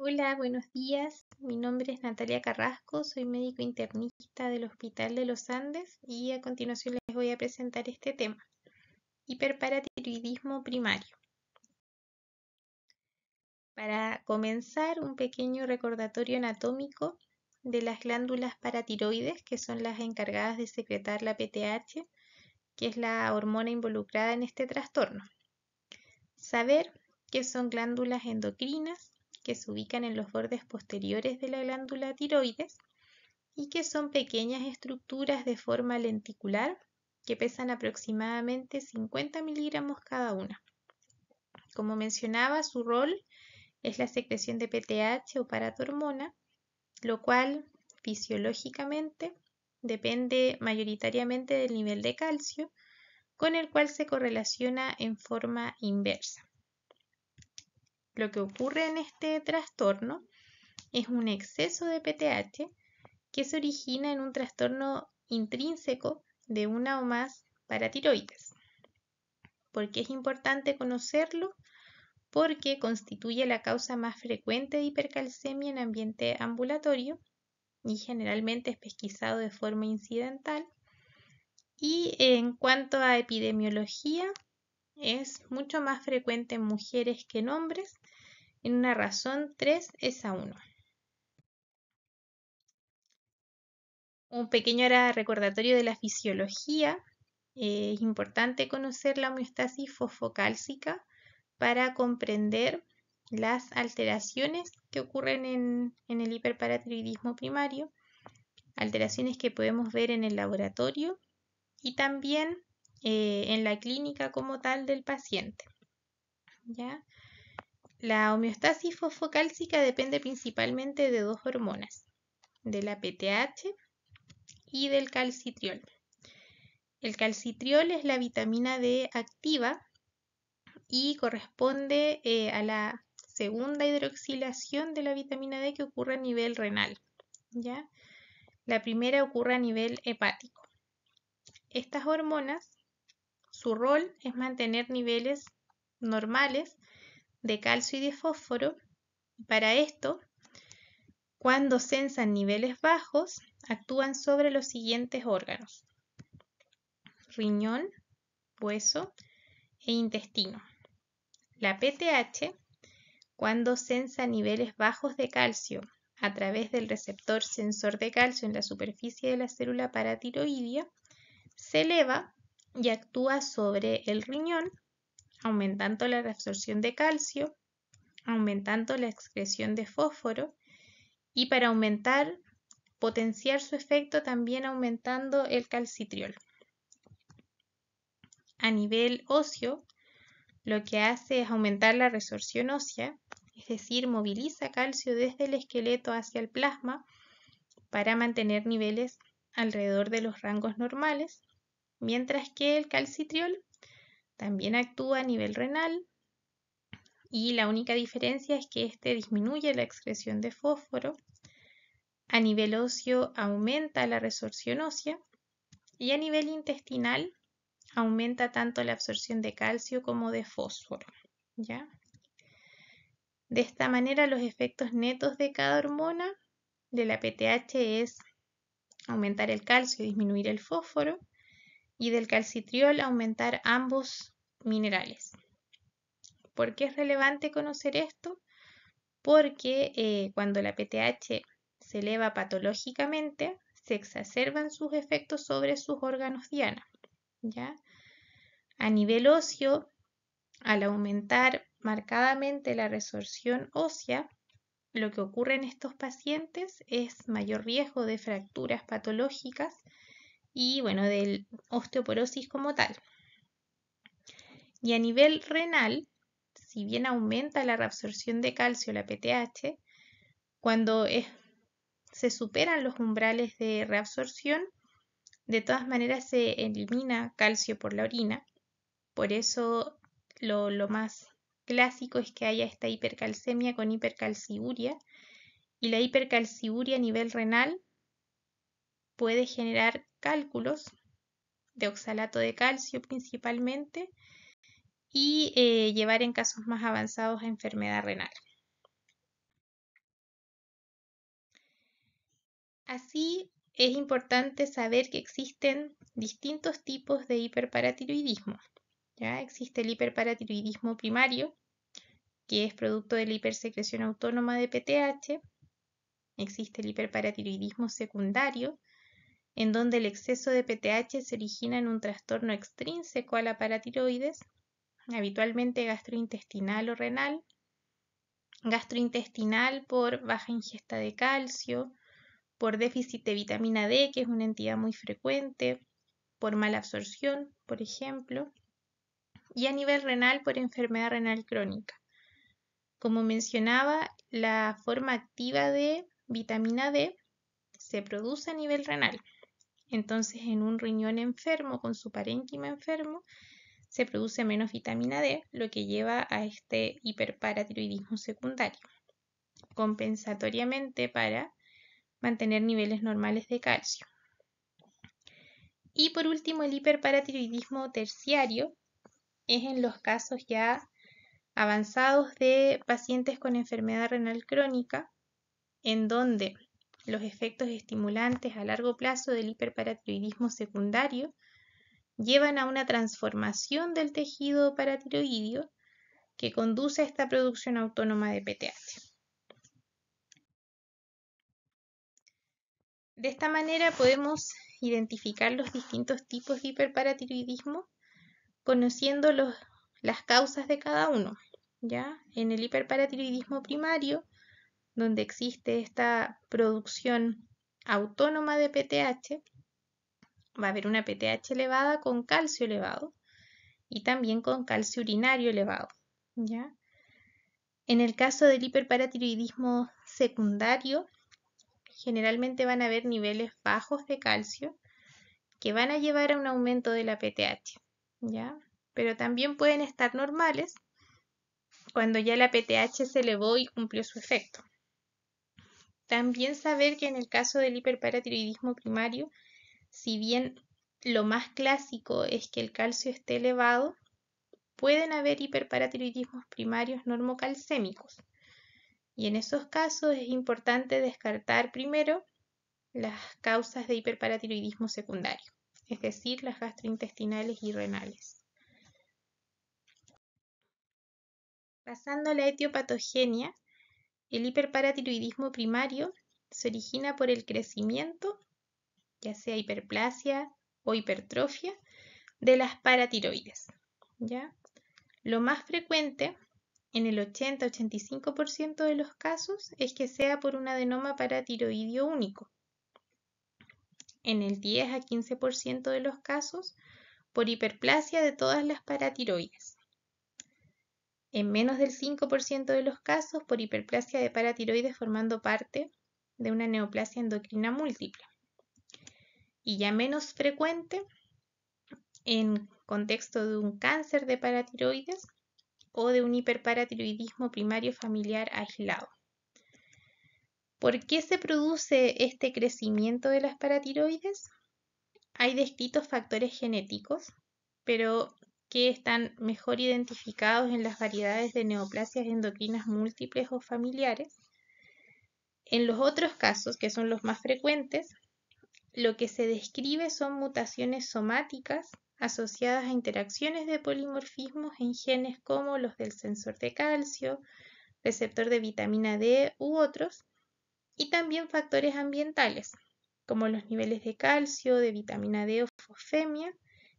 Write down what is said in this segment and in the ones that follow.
Hola, buenos días. Mi nombre es Natalia Carrasco, soy médico internista del Hospital de los Andes y a continuación les voy a presentar este tema, hiperparatiroidismo primario. Para comenzar, un pequeño recordatorio anatómico de las glándulas paratiroides, que son las encargadas de secretar la PTH, que es la hormona involucrada en este trastorno. Saber que son glándulas endocrinas que se ubican en los bordes posteriores de la glándula tiroides y que son pequeñas estructuras de forma lenticular que pesan aproximadamente 50 miligramos cada una. Como mencionaba, su rol es la secreción de PTH o paratormona, lo cual fisiológicamente depende mayoritariamente del nivel de calcio, con el cual se correlaciona en forma inversa. Lo que ocurre en este trastorno es un exceso de PTH que se origina en un trastorno intrínseco de una o más paratiroides. ¿Por qué es importante conocerlo? Porque constituye la causa más frecuente de hipercalcemia en ambiente ambulatorio y generalmente es pesquisado de forma incidental. Y en cuanto a epidemiología, es mucho más frecuente en mujeres que en hombres, en una razón 3:1. Un pequeño recordatorio de la fisiología. Es importante conocer la homeostasis fosfocálcica para comprender las alteraciones que ocurren en el hiperparatiroidismo primario, alteraciones que podemos ver en el laboratorio y también en la clínica como tal del paciente. ¿Ya? La homeostasis fosfocálcica depende principalmente de dos hormonas, de la PTH y del calcitriol. El calcitriol es la vitamina D activa y corresponde a la segunda hidroxilación de la vitamina D que ocurre a nivel renal, ¿ya? La primera ocurre a nivel hepático. Estas hormonas, su rol es mantener niveles normales de calcio y de fósforo. Para esto, cuando sensan niveles bajos, actúan sobre los siguientes órganos: riñón, hueso e intestino. La PTH, cuando sensa niveles bajos de calcio a través del receptor sensor de calcio en la superficie de la célula paratiroidea, se eleva y actúa sobre el riñón, aumentando la reabsorción de calcio, aumentando la excreción de fósforo y para potenciar su efecto también aumentando el calcitriol. A nivel óseo, lo que hace es aumentar la resorción ósea, es decir, moviliza calcio desde el esqueleto hacia el plasma para mantener niveles alrededor de los rangos normales, mientras que el calcitriol también actúa a nivel renal y la única diferencia es que este disminuye la excreción de fósforo, a nivel óseo aumenta la resorción ósea y a nivel intestinal aumenta tanto la absorción de calcio como de fósforo, ¿ya? De esta manera, los efectos netos de cada hormona de la PTH es aumentar el calcio y disminuir el fósforo, y del calcitriol aumentar ambos minerales. ¿Por qué es relevante conocer esto? Porque cuando la PTH se eleva patológicamente, se exacerban sus efectos sobre sus órganos diana, ¿ya? A nivel óseo, al aumentar marcadamente la resorción ósea, lo que ocurre en estos pacientes es mayor riesgo de fracturas patológicas y, bueno, de osteoporosis como tal. Y a nivel renal, si bien aumenta la reabsorción de calcio, la PTH, cuando se superan los umbrales de reabsorción, de todas maneras se elimina calcio por la orina. Por eso lo más clásico es que haya esta hipercalcemia con hipercalciuria, y la hipercalciuria a nivel renal puede generar cálculos de oxalato de calcio principalmente y llevar en casos más avanzados a enfermedad renal. Así, es importante saber que existen distintos tipos de hiperparatiroidismo. ¿Ya? Existe el hiperparatiroidismo primario, que es producto de la hipersecreción autónoma de PTH. Existe el hiperparatiroidismo secundario, en donde el exceso de PTH se origina en un trastorno extrínseco a la paratiroides, habitualmente gastrointestinal o renal. Gastrointestinal por baja ingesta de calcio, por déficit de vitamina D, que es una entidad muy frecuente, por mala absorción, por ejemplo, y a nivel renal por enfermedad renal crónica. Como mencionaba, la forma activa de vitamina D se produce a nivel renal. Entonces, en un riñón enfermo, con su parénquima enfermo, se produce menos vitamina D, lo que lleva a este hiperparatiroidismo secundario, compensatoriamente para mantener niveles normales de calcio. Y por último, el hiperparatiroidismo terciario es en los casos ya avanzados de pacientes con enfermedad renal crónica, en donde los efectos estimulantes a largo plazo del hiperparatiroidismo secundario llevan a una transformación del tejido paratiroideo que conduce a esta producción autónoma de PTH. De esta manera podemos identificar los distintos tipos de hiperparatiroidismo conociendo las causas de cada uno. ¿Ya? En el hiperparatiroidismo primario, donde existe esta producción autónoma de PTH, va a haber una PTH elevada con calcio elevado y también con calcio urinario elevado. ¿Ya? En el caso del hiperparatiroidismo secundario, generalmente van a haber niveles bajos de calcio que van a llevar a un aumento de la PTH, ¿ya? Pero también pueden estar normales cuando ya la PTH se elevó y cumplió su efecto. También saber que en el caso del hiperparatiroidismo primario, si bien lo más clásico es que el calcio esté elevado, pueden haber hiperparatiroidismos primarios normocalcémicos. Y en esos casos es importante descartar primero las causas de hiperparatiroidismo secundario, es decir, las gastrointestinales y renales. Pasando a la etiopatogenia, el hiperparatiroidismo primario se origina por el crecimiento, ya sea hiperplasia o hipertrofia, de las paratiroides. ¿Ya? Lo más frecuente, en el 80-85% de los casos, es que sea por un adenoma paratiroideo único. En el 10-15% de los casos, por hiperplasia de todas las paratiroides. En menos del 5% de los casos, por hiperplasia de paratiroides formando parte de una neoplasia endocrina múltiple. Y ya menos frecuente en contexto de un cáncer de paratiroides o de un hiperparatiroidismo primario familiar aislado. ¿Por qué se produce este crecimiento de las paratiroides? Hay descritos factores genéticos, pero que están mejor identificados en las variedades de neoplasias endocrinas múltiples o familiares. En los otros casos, que son los más frecuentes, lo que se describe son mutaciones somáticas asociadas a interacciones de polimorfismos en genes como los del sensor de calcio, receptor de vitamina D u otros, y también factores ambientales, como los niveles de calcio, de vitamina D o fosfemia,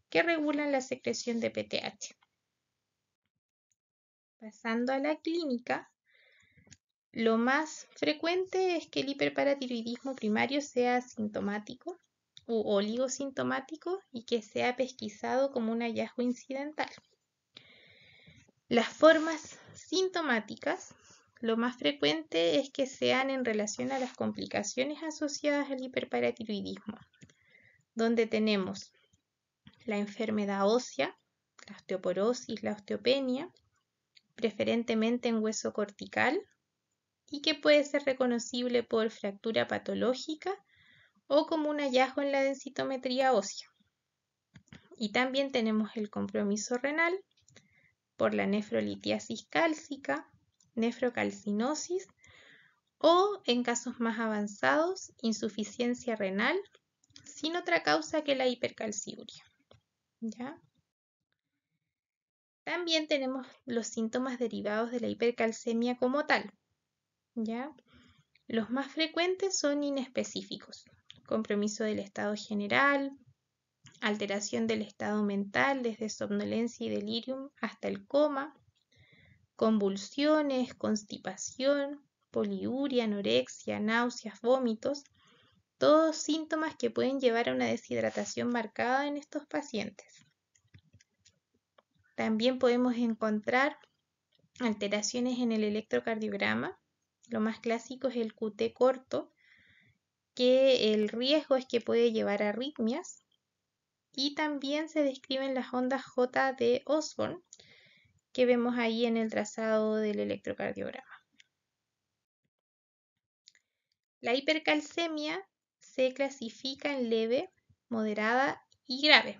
que regulan la secreción de PTH. Pasando a la clínica, lo más frecuente es que el hiperparatiroidismo primario sea sintomático u oligosintomático y que sea pesquisado como un hallazgo incidental. Las formas sintomáticas, lo más frecuente es que sean en relación a las complicaciones asociadas al hiperparatiroidismo, donde tenemos la enfermedad ósea, la osteoporosis, la osteopenia, preferentemente en hueso cortical, y que puede ser reconocible por fractura patológica o como un hallazgo en la densitometría ósea. Y también tenemos el compromiso renal por la nefrolitiasis cálcica, nefrocalcinosis o en casos más avanzados, insuficiencia renal sin otra causa que la hipercalciuria. ¿Ya? También tenemos los síntomas derivados de la hipercalcemia como tal. ¿Ya? Los más frecuentes son inespecíficos: compromiso del estado general, alteración del estado mental desde somnolencia y delirium hasta el coma, convulsiones, constipación, poliuria, anorexia, náuseas, vómitos, todos síntomas que pueden llevar a una deshidratación marcada en estos pacientes. También podemos encontrar alteraciones en el electrocardiograma. Lo más clásico es el QT corto, que el riesgo es que puede llevar a arritmias. Y también se describen las ondas J de Osborn, que vemos ahí en el trazado del electrocardiograma. La hipercalcemia se clasifica en leve, moderada y grave.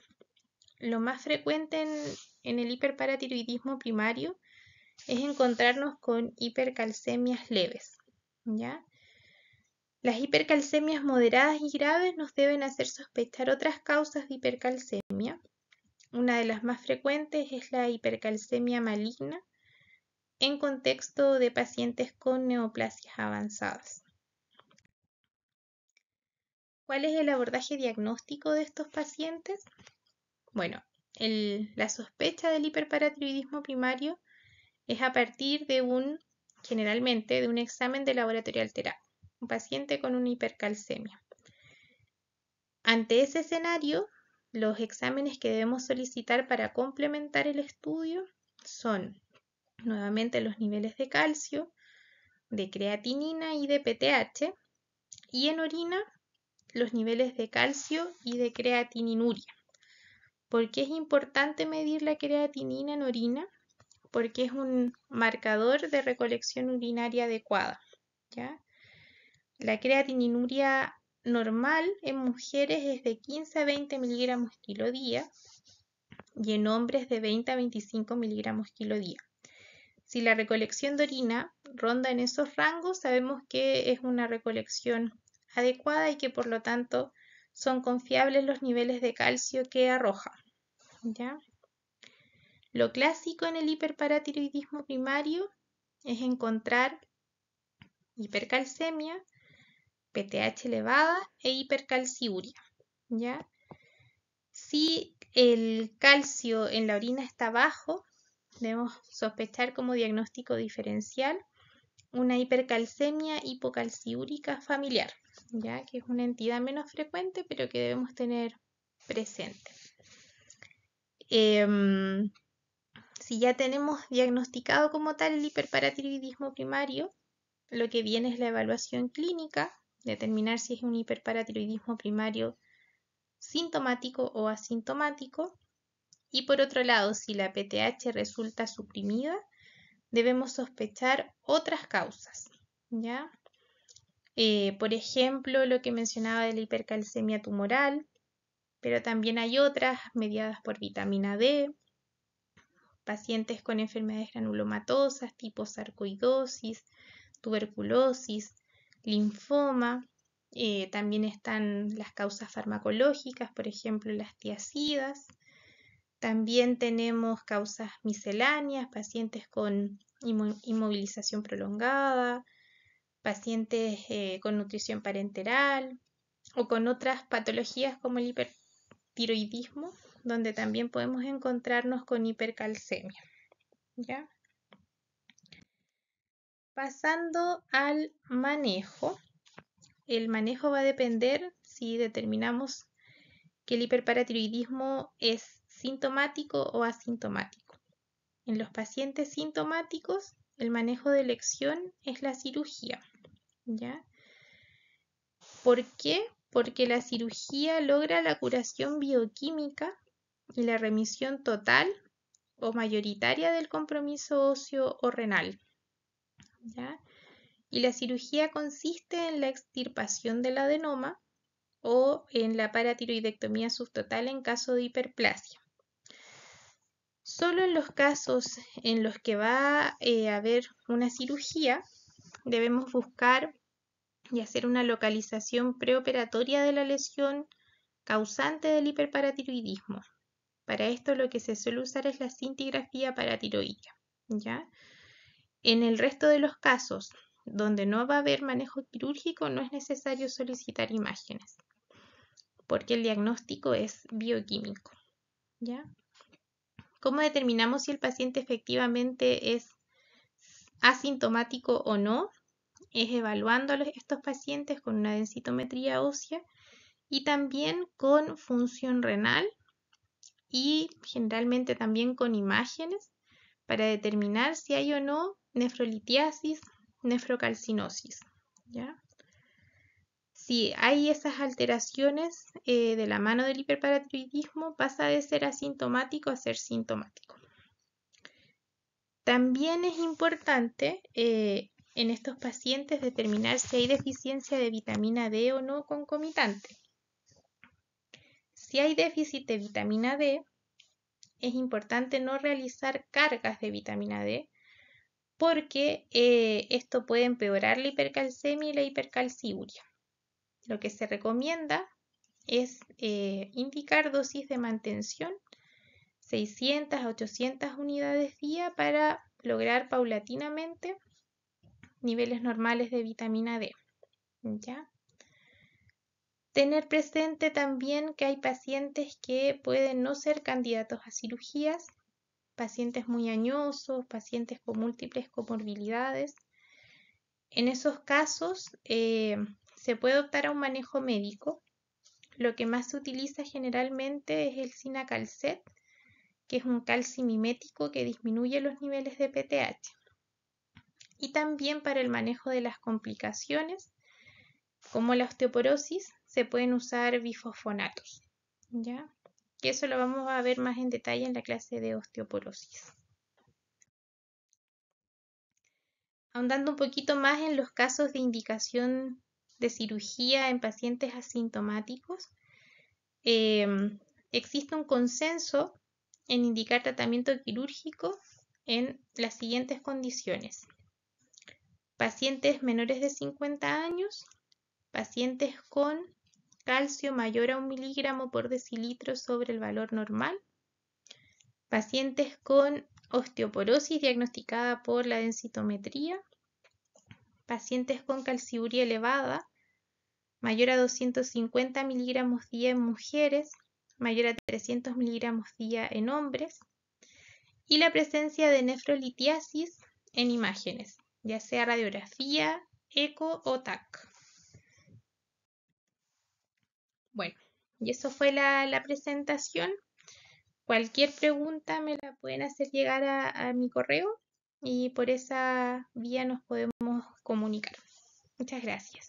Lo más frecuente en el hiperparatiroidismo primario es encontrarnos con hipercalcemias leves, ¿ya? Las hipercalcemias moderadas y graves nos deben hacer sospechar otras causas de hipercalcemia. Una de las más frecuentes es la hipercalcemia maligna en contexto de pacientes con neoplasias avanzadas. ¿Cuál es el abordaje diagnóstico de estos pacientes? Bueno, la sospecha del hiperparatiroidismo primario es a partir generalmente, de un examen de laboratorio alterado, un paciente con una hipercalcemia. Ante ese escenario, los exámenes que debemos solicitar para complementar el estudio son nuevamente los niveles de calcio, de creatinina y de PTH, y en orina los niveles de calcio y de creatininuria. ¿Por qué es importante medir la creatinina en orina? Porque es un marcador de recolección urinaria adecuada, ¿ya? La creatininuria normal en mujeres es de 15 a 20 miligramos kilo día y en hombres de 20 a 25 miligramos kilo día. Si la recolección de orina ronda en esos rangos, sabemos que es una recolección adecuada y que por lo tanto son confiables los niveles de calcio que arroja, ¿ya? Lo clásico en el hiperparatiroidismo primario es encontrar hipercalcemia, PTH elevada e hipercalciuria, ¿ya? Si el calcio en la orina está bajo, debemos sospechar como diagnóstico diferencial una hipercalcemia hipocalciúrica familiar, ¿ya? Que es una entidad menos frecuente, pero que debemos tener presente. Si ya tenemos diagnosticado como tal el hiperparatiroidismo primario, lo que viene es la evaluación clínica, determinar si es un hiperparatiroidismo primario sintomático o asintomático. Y por otro lado, si la PTH resulta suprimida, debemos sospechar otras causas, ¿ya? Por ejemplo, lo que mencionaba de la hipercalcemia tumoral, pero también hay otras mediadas por vitamina D, pacientes con enfermedades granulomatosas tipo sarcoidosis, tuberculosis, linfoma. También están las causas farmacológicas, por ejemplo, las tiazidas. También tenemos causas misceláneas, pacientes con inmovilización prolongada, pacientes con nutrición parenteral o con otras patologías como el hipertiroidismo, donde también podemos encontrarnos con hipercalcemia, ¿ya? Pasando al manejo, el manejo va a depender si determinamos que el hiperparatiroidismo es sintomático o asintomático. En los pacientes sintomáticos, el manejo de elección es la cirugía, ¿ya? ¿Por qué? Porque la cirugía logra la curación bioquímica y la remisión total o mayoritaria del compromiso óseo o renal, ¿ya? Y la cirugía consiste en la extirpación del adenoma o en la paratiroidectomía subtotal en caso de hiperplasia. Solo en los casos en los que va a haber una cirugía, debemos buscar y hacer una localización preoperatoria de la lesión causante del hiperparatiroidismo. Para esto lo que se suele usar es la cintigrafía paratiroidea, ¿ya? En el resto de los casos donde no va a haber manejo quirúrgico no es necesario solicitar imágenes, porque el diagnóstico es bioquímico, ¿ya? ¿Cómo determinamos si el paciente efectivamente es asintomático o no? Es evaluando a estos pacientes con una densitometría ósea y también con función renal y generalmente también con imágenes para determinar si hay o no nefrolitiasis, nefrocalcinosis, ¿ya? Si hay esas alteraciones de la mano del hiperparatiroidismo, pasa de ser asintomático a ser sintomático. También es importante en estos pacientes determinar si hay deficiencia de vitamina D o no concomitante. Si hay déficit de vitamina D, es importante no realizar cargas de vitamina D porque esto puede empeorar la hipercalcemia y la hipercalciuria. Lo que se recomienda es indicar dosis de mantención 600 a 800 unidades día para lograr paulatinamente niveles normales de vitamina D, ¿ya? Tener presente también que hay pacientes que pueden no ser candidatos a cirugías, pacientes muy añosos, pacientes con múltiples comorbilidades. En esos casos se puede optar a un manejo médico. Lo que más se utiliza generalmente es el Cinacalcet, que es un calcimimético que disminuye los niveles de PTH. Y también para el manejo de las complicaciones, como la osteoporosis, se pueden usar bifosfonatos, ¿ya? Que eso lo vamos a ver más en detalle en la clase de osteoporosis. Ahondando un poquito más en los casos de indicación de cirugía en pacientes asintomáticos, existe un consenso en indicar tratamiento quirúrgico en las siguientes condiciones: pacientes menores de 50 años, pacientes con calcio mayor a 1 miligramo por decilitro sobre el valor normal, pacientes con osteoporosis diagnosticada por la densitometría, pacientes con calciuria elevada mayor a 250 miligramos día en mujeres, mayor a 300 miligramos día en hombres, y la presencia de nefrolitiasis en imágenes, ya sea radiografía, eco o TAC. Bueno, y eso fue la presentación. Cualquier pregunta me la pueden hacer llegar a mi correo y por esa vía nos podemos comunicar. Muchas gracias.